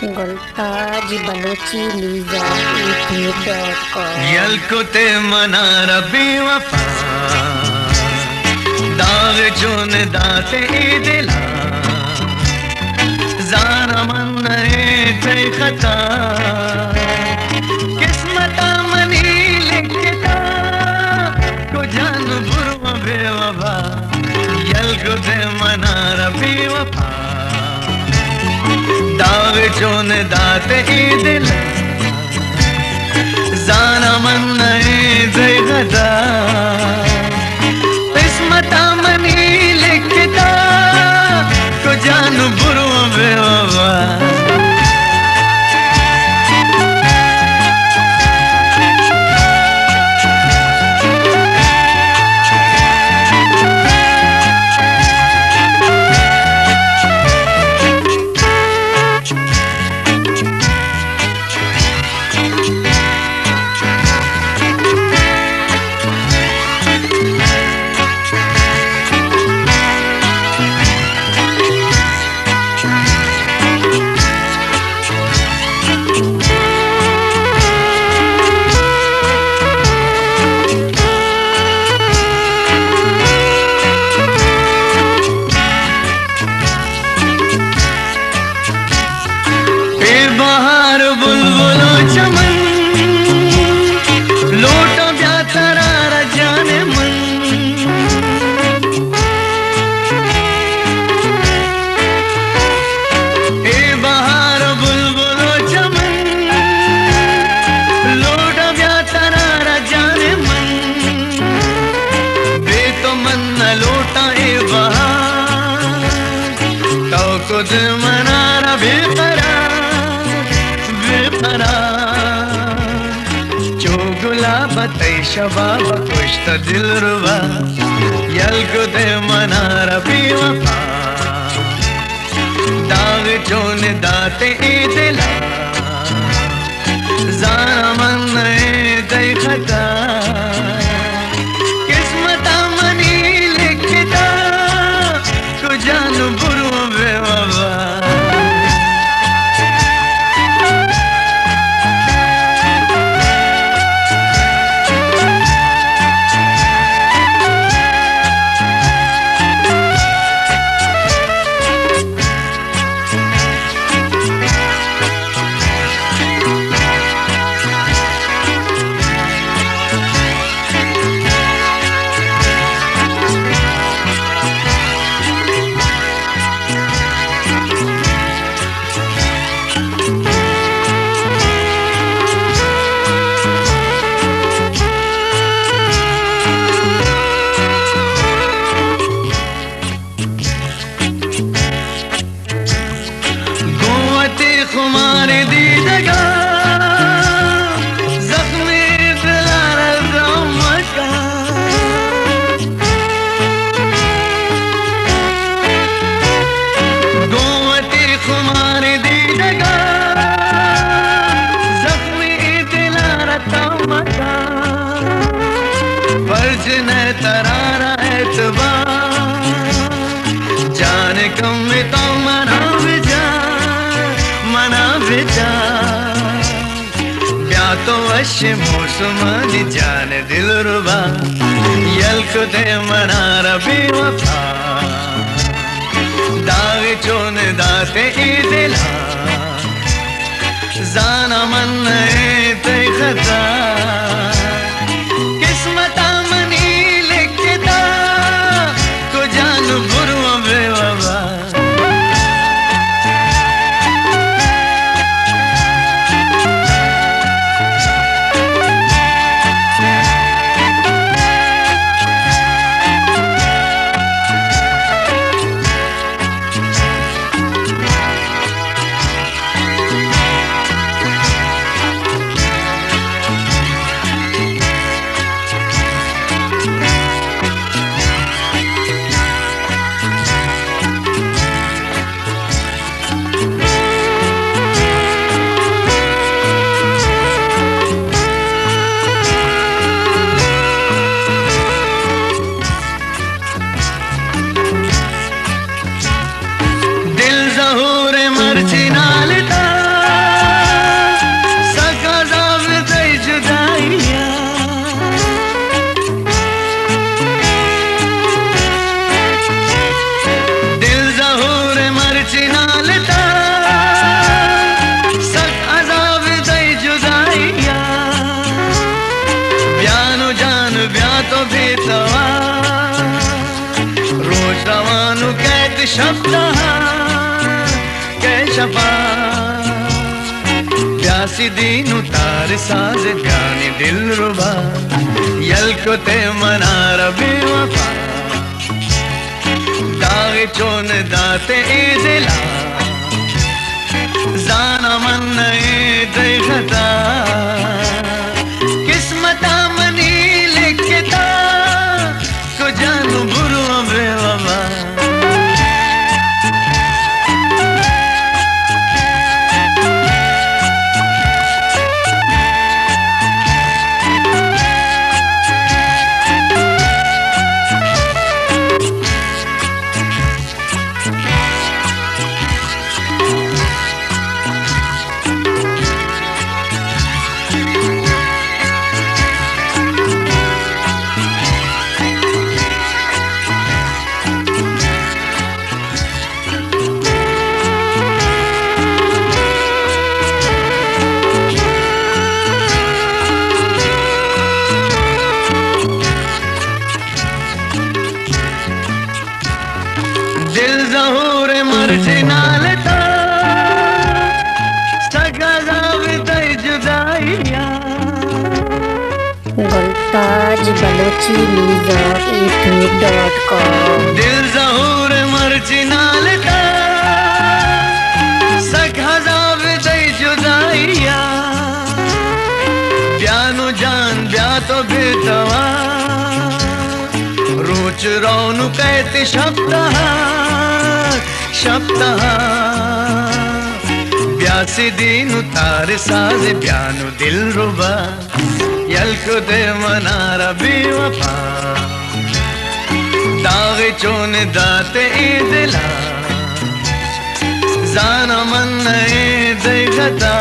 गुलताज Balochi Lisa यूट्यूब.com यलकुते Mannara बेवफा दाग चुन दाते दिला जाना मन थे खता किस्मत मनी लिखता को जान बुरवा बेवफा यलकुते मनारा बेवफा दाग चुन दाते दिल जाना मन थे खता किस्मत मनी लिखता को जान बुरवा बेवफा बाहर बुलबुलो चमन लोटा ब्या तरारा जाने मन ए बाहर बुलबुलो चमन लोटा ब्या तरारा जाने मन बे तो मन न लोटा ए बहार तो खुद मनारा बेकरार जो गुलाब तै शबाब कुश्त दिल रुबा यलकुते मनारा बेवफा दाग चोन दाते दिला जाना मन दै खता किस्मत मनी लिखता को जान बुरवा बेवफा खुमार दी जगह जख्मी दिलार का गोवती खुमार दी जगह जख्मी दिलार का फर्ज न तरारा एतबार जाने कम तो मना ब्या तो अश्य मौसम जान दिल रुबा यलकुते मनारा बेवफा दाग चोन दाते दिला जाना मन थे खता किस्मत मनी लिखता को जान बुरवा बेवफा जहूर मर्ची नालता शब्दहा कैशफा प्यासी दीनु तार साज प्यानी दिल रुबा यल्को ते मनार बेवफा दागे चोन दाते दिला जाना मन देखता किस्मता मनी लिखता को जानू बुरु बेवफा दिल ज़हूर मर्ज़ी नालता सगाज़ाव तय जुदाइया गुलताज बलोची न्यूज़ @ethnid.com। दिल ज़हूर मर्ज़ी नालता सगाज़ाव तय जुदाइया ब्यानो जान ब्या तो बेतवा रोच रौनु कहते शब्दहा शब्दहा ब्यासी दीनु तार साज ब्यानु दिल रुबा यल्को दे मनारा बेवफा दागे चोन दाते दिला जाना मन देखता